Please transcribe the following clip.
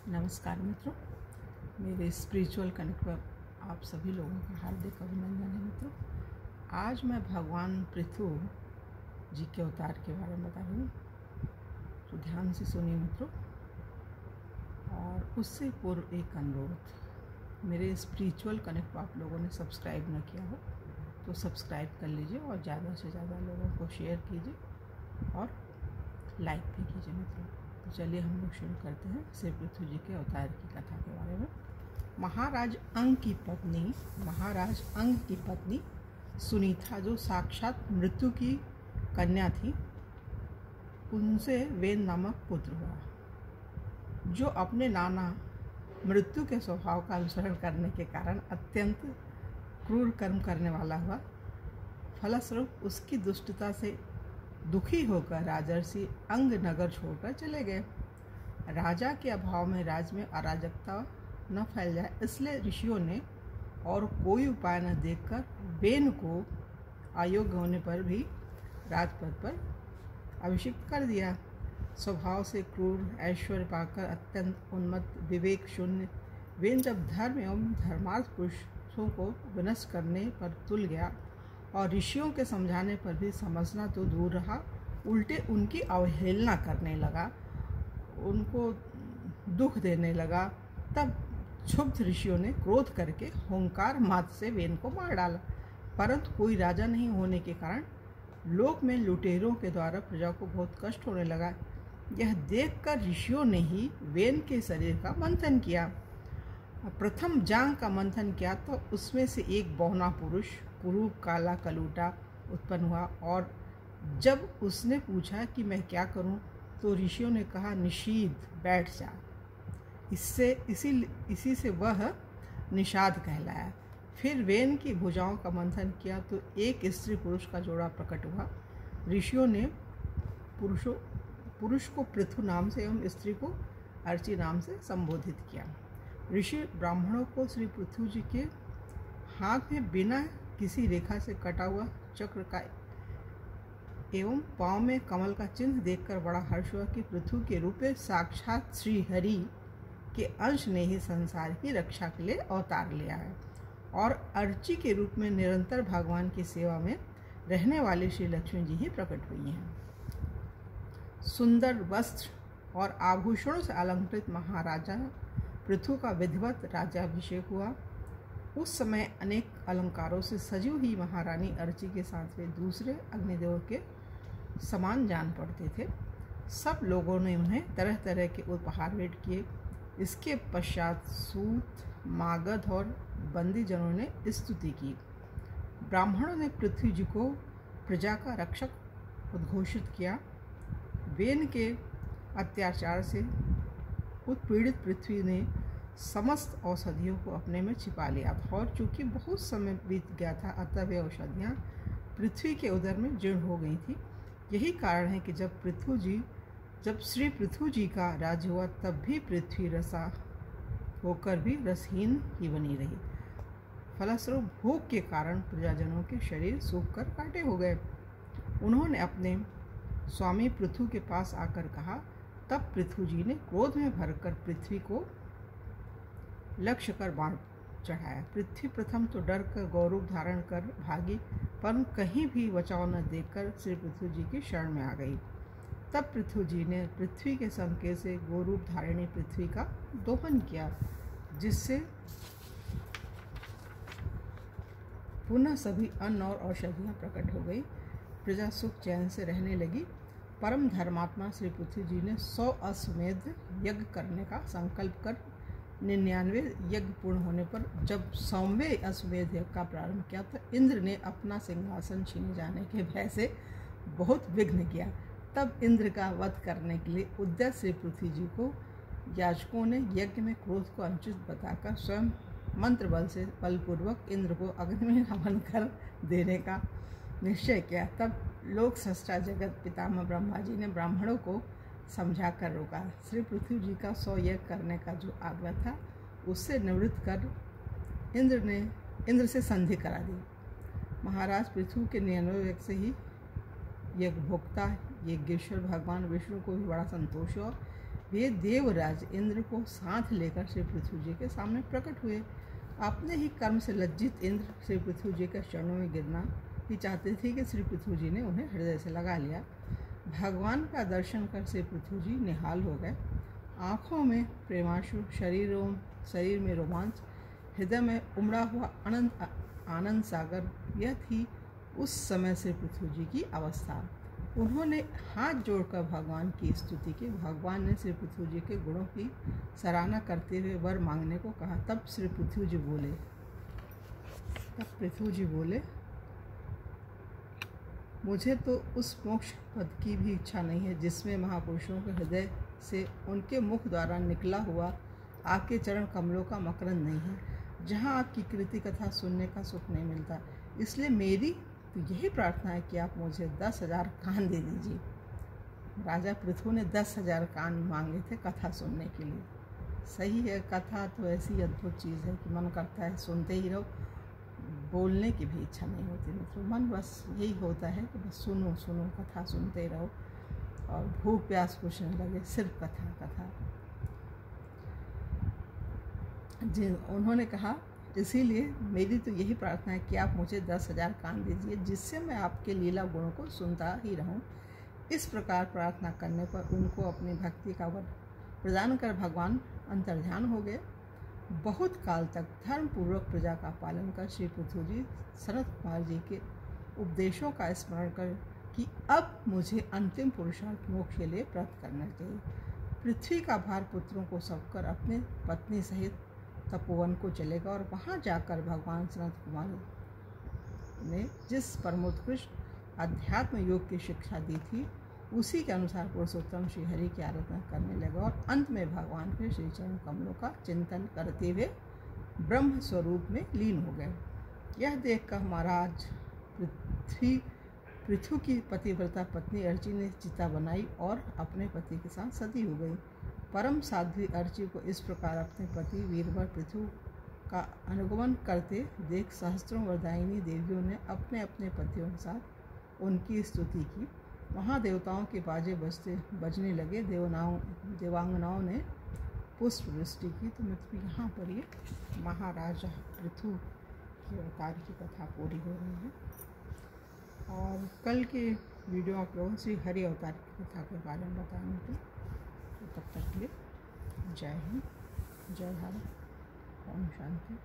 नमस्कार मित्रों, मेरे स्पिरिचुअल कनेक्ट पर आप सभी लोगों का हार्दिक अभिनंदन है। मित्रों, आज मैं भगवान पृथु जी के अवतार के बारे में बता रही हूँ, तो ध्यान से सुनिए मित्रों। और उससे पूर्व एक अनुरोध, मेरे स्पिरिचुअल कनेक्ट पर आप लोगों ने सब्सक्राइब न किया हो तो सब्सक्राइब कर लीजिए और ज़्यादा से ज़्यादा लोगों को शेयर कीजिए और लाइक भी कीजिए मित्रों। तो चलिए हम लोग शुरू करते हैं श्री पृथु जी के अवतार की कथा के बारे में। महाराज अंग की पत्नी सुनीता, जो साक्षात मृत्यु की कन्या थी, उनसे वेन नामक पुत्र हुआ, जो अपने नाना मृत्यु के स्वभाव का अनुसरण करने के कारण अत्यंत क्रूर कर्म करने वाला हुआ। फलस्वरूप उसकी दुष्टता से दुखी होकर राजर्षि अंग नगर छोड़कर चले गए। राजा के अभाव में राज्य में अराजकता न फैल जाए, इसलिए ऋषियों ने और कोई उपाय न देखकर वेन को अयोग्य होने पर भी राजपद पर अभिषिक्त कर दिया। स्वभाव से क्रूर, ऐश्वर्य पाकर अत्यंत उन्मत्त, विवेक शून्य वेन जब धर्म एवं धर्मार्थ पुरुषों को विनष्ट करने पर तुल गया और ऋषियों के समझाने पर भी समझना तो दूर रहा, उल्टे उनकी अवहेलना करने लगा, उनको दुख देने लगा, तब क्षुब्ध ऋषियों ने क्रोध करके हुंकार मात्र से वेन को मार डाला। परंतु कोई राजा नहीं होने के कारण लोक में लुटेरों के द्वारा प्रजा को बहुत कष्ट होने लगा। यह देखकर ऋषियों ने ही वेन के शरीर का मंथन किया। प्रथम जांग का मंथन किया तो उसमें से एक बौना पुरुष कुरूप काला कलूटा उत्पन्न हुआ, और जब उसने पूछा कि मैं क्या करूं, तो ऋषियों ने कहा, निषीद, बैठ जा। इसी से वह निषाद कहलाया। फिर वेन की भुजाओं का मंथन किया तो एक स्त्री पुरुष का जोड़ा प्रकट हुआ। ऋषियों ने पुरुष को पृथु नाम से एवं स्त्री को अर्ची नाम से संबोधित किया। ऋषि ब्राह्मणों को श्री पृथु जी के हाथ में बिना किसी रेखा से कटा हुआ चक्र का एवं पाँव में कमल का चिन्ह देखकर बड़ा हर्ष हुआ कि पृथु के रूप में साक्षात श्री हरि के अंश ने ही संसार की रक्षा के लिए अवतार लिया है, और अर्ची के रूप में निरंतर भगवान की सेवा में रहने वाले श्री लक्ष्मी जी ही प्रकट हुई हैं। सुंदर वस्त्र और आभूषणों से अलंकृत महाराजा पृथु का विधिवत राज्याभिषेक हुआ। उस समय अनेक अलंकारों से सजी हुई महारानी अर्ची के साथ वे दूसरे अग्निदेव के समान जान पड़ते थे। सब लोगों ने उन्हें तरह तरह के उपहार भेंट किए। इसके पश्चात सूत, मागध और बंदीजनों ने स्तुति की। ब्राह्मणों ने पृथ्वी जी को प्रजा का रक्षक उद्घोषित किया। वेन के अत्याचार से उत्पीड़ित पृथ्वी ने समस्त औषधियों को अपने में छिपा लिया था, और चूंकि बहुत समय बीत गया था, अतः वे औषधियाँ पृथ्वी के उदर में जीर्ण हो गई थी। यही कारण है कि जब श्री पृथु जी का राज्य हुआ, तब भी पृथ्वी रसा होकर भी रसहीन ही बनी रही। फलस्वरूप भूख के कारण प्रजाजनों के शरीर सूख कर काटे हो गए। उन्होंने अपने स्वामी पृथु के पास आकर कहा। तब पृथु जी ने क्रोध में भरकर पृथ्वी को लक्ष्य कर बाण चढ़ाया। पृथ्वी प्रथम तो डर कर गौरूप धारण कर भागी, पर कहीं भी बचाव न देखकर श्री पृथु जी की शरण में आ गई। तब पृथु जी ने पृथ्वी के संकेत से गौरूप धारिणी पृथ्वी का दोहन किया, जिससे पुनः सभी अन्न और औषधियाँ प्रकट हो गई। प्रजा सुख चैन से रहने लगी। परम धर्मात्मा श्री पृथु जी ने 100 अश्वमेध यज्ञ करने का संकल्प कर 99 यज्ञ पूर्ण होने पर जब 100वें अश्वमेध यज्ञ का प्रारंभ किया तो इंद्र ने अपना सिंहासन छीने जाने के भय से बहुत विघ्न किया। तब इंद्र का वध करने के लिए उद्यत श्री पृथ्वी जी को याचकों ने यज्ञ में क्रोध को अनुचित बताकर स्वयं मंत्र बल से बलपूर्वक इंद्र को अग्नि में हवन कर देने का निश्चय किया। तब लोक सृष्टा जगत पितामह ब्रह्मा जी ने ब्राह्मणों को समझा कर रोका। श्री पृथ्वी जी का 100 यज्ञ करने का जो आज्ञा था, उससे निवृत्त कर इंद्र से संधि करा दी। महाराज पृथ्वी के 99 यज्ञ से ही यज्ञ भोक्ता यज्ञेश्वर भगवान विष्णु को भी बड़ा संतोष हुआ। वे देवराज इंद्र को साथ लेकर श्री पृथ्वी जी के सामने प्रकट हुए। अपने ही कर्म से लज्जित इंद्र श्री पृथ्वी जी के चरणों में गिरना ही चाहते थे कि श्री पृथ्वी जी ने उन्हें हृदय से लगा लिया। भगवान का दर्शन कर श्री पृथ्वी जी निहाल हो गए। आँखों में प्रेमाशु, शरीर में रोमांच, हृदय में उमड़ा हुआ अनंत आनंद सागर, यह थी उस समय श्री पृथ्वी जी की अवस्था। उन्होंने हाथ जोड़कर भगवान की स्तुति की। भगवान ने श्री पृथ्वी जी के गुणों की सराहना करते हुए वर मांगने को कहा। तब श्री पृथ्वी जी बोले, मुझे तो उस मोक्ष पद की भी इच्छा नहीं है जिसमें महापुरुषों के हृदय से उनके मुख द्वारा निकला हुआ आपके चरण कमलों का मकरंद नहीं है, जहाँ आपकी कृति कथा सुनने का सुख नहीं मिलता। इसलिए मेरी तो यही प्रार्थना है कि आप मुझे 10,000 कान दे दीजिए। राजा पृथु ने 10,000 कान मांगे थे कथा सुनने के लिए। सही है, कथा तो ऐसी अद्भुत चीज़ है कि मन करता है सुनते ही रहो, बोलने की भी इच्छा नहीं होती। मतलब मन बस यही होता है कि बस सुनो सुनो, कथा सुनते रहो और भूख प्यास कुछ नहीं लगे, सिर्फ कथा। उन्होंने कहा, इसीलिए मेरी तो यही प्रार्थना है कि आप मुझे 10,000 कान दीजिए जिससे मैं आपके लीला गुणों को सुनता ही रहूं। इस प्रकार प्रार्थना करने पर उनको अपनी भक्ति का वर प्रदान कर भगवान अंतर्ध्यान हो गए। बहुत काल तक धर्मपूर्वक प्रजा का पालन कर श्री पृथु जी सनत कुमार जी के उपदेशों का स्मरण कर कि अब मुझे अंतिम पुरुषार्थ मोक्ष के लिए प्राप्त करना चाहिए। पृथ्वी का भार पुत्रों को सौंपकर अपने पत्नी सहित तपोवन को चलेगा और वहाँ जाकर भगवान सनत कुमार ने जिस परमोत्कृष्ट अध्यात्म योग की शिक्षा दी थी उसी के अनुसार पुरुषोत्तम श्री हरि की आराधना करने लगा और अंत में भगवान के श्री चरण कमलों का चिंतन करते हुए ब्रह्म स्वरूप में लीन हो गए। यह देखकर महाराज पृथु की पतिव्रता पत्नी अर्ची ने चिता बनाई और अपने पति के साथ सती हो गई। परम साध्वी अर्ची को इस प्रकार अपने पति वीरवर पृथु का अनुगमन करते देख सहस्त्रों वरदायिनी देवियों ने अपने अपने पतियों के साथ उनकी स्तुति की। महादेवताओं के बाजे बजने लगे। देवांगनाओं ने पुष्प वृष्टि की। तो मतलब यहाँ पर ये महाराजा पृथु के अवतार की कथा पूरी हो रही है और कल के वीडियो आप लोगों से हरि अवतार की कथा के बारे में बताएंगे। तो तब तक के लिए जय हिंद, जय भारत, ओम शांति।